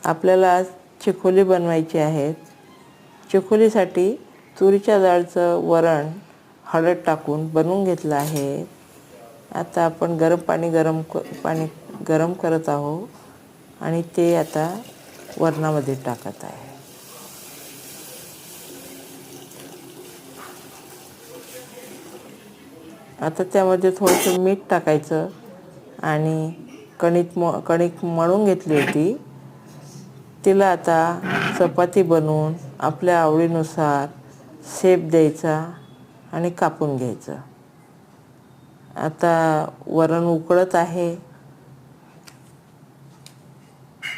आपल्याला आज चिकोली बनवायची आहेत. चिकोलीसाठी तुरीच्या डाळीचं वरण हळद टाकून बनवून घेतलं आहे. आता आपण पाणी गरम करत आहोत आणि ते आता वरणामध्ये टाकत आहे. आता त्यामध्ये थोडंसं मीठ टाकायचं आणि कणिक मळून घेतली होती. तिला आता चपाती बनवून आपल्या आवडीनुसार शेप द्यायचा आणि कापून घ्यायचं. आता वरण उकळत आहे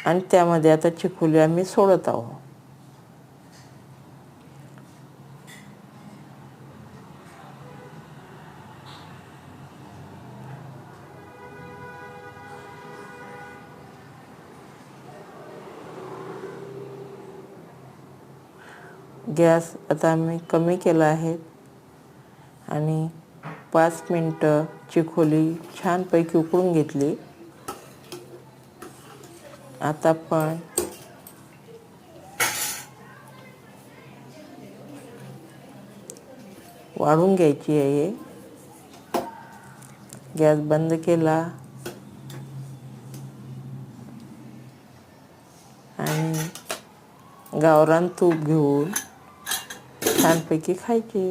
आणि त्यामध्ये आता चिकोली आम्ही सोडत आहोत. गॅस आता आम्ही कमी केला आहे आणि 5 मिनटं चिकोली छानपैकी उकळून घेतली. आता आपण वाढून घ्यायची आहे. गॅस बंद केला आणि गावरान तूप घेऊन छानपैकी खायची.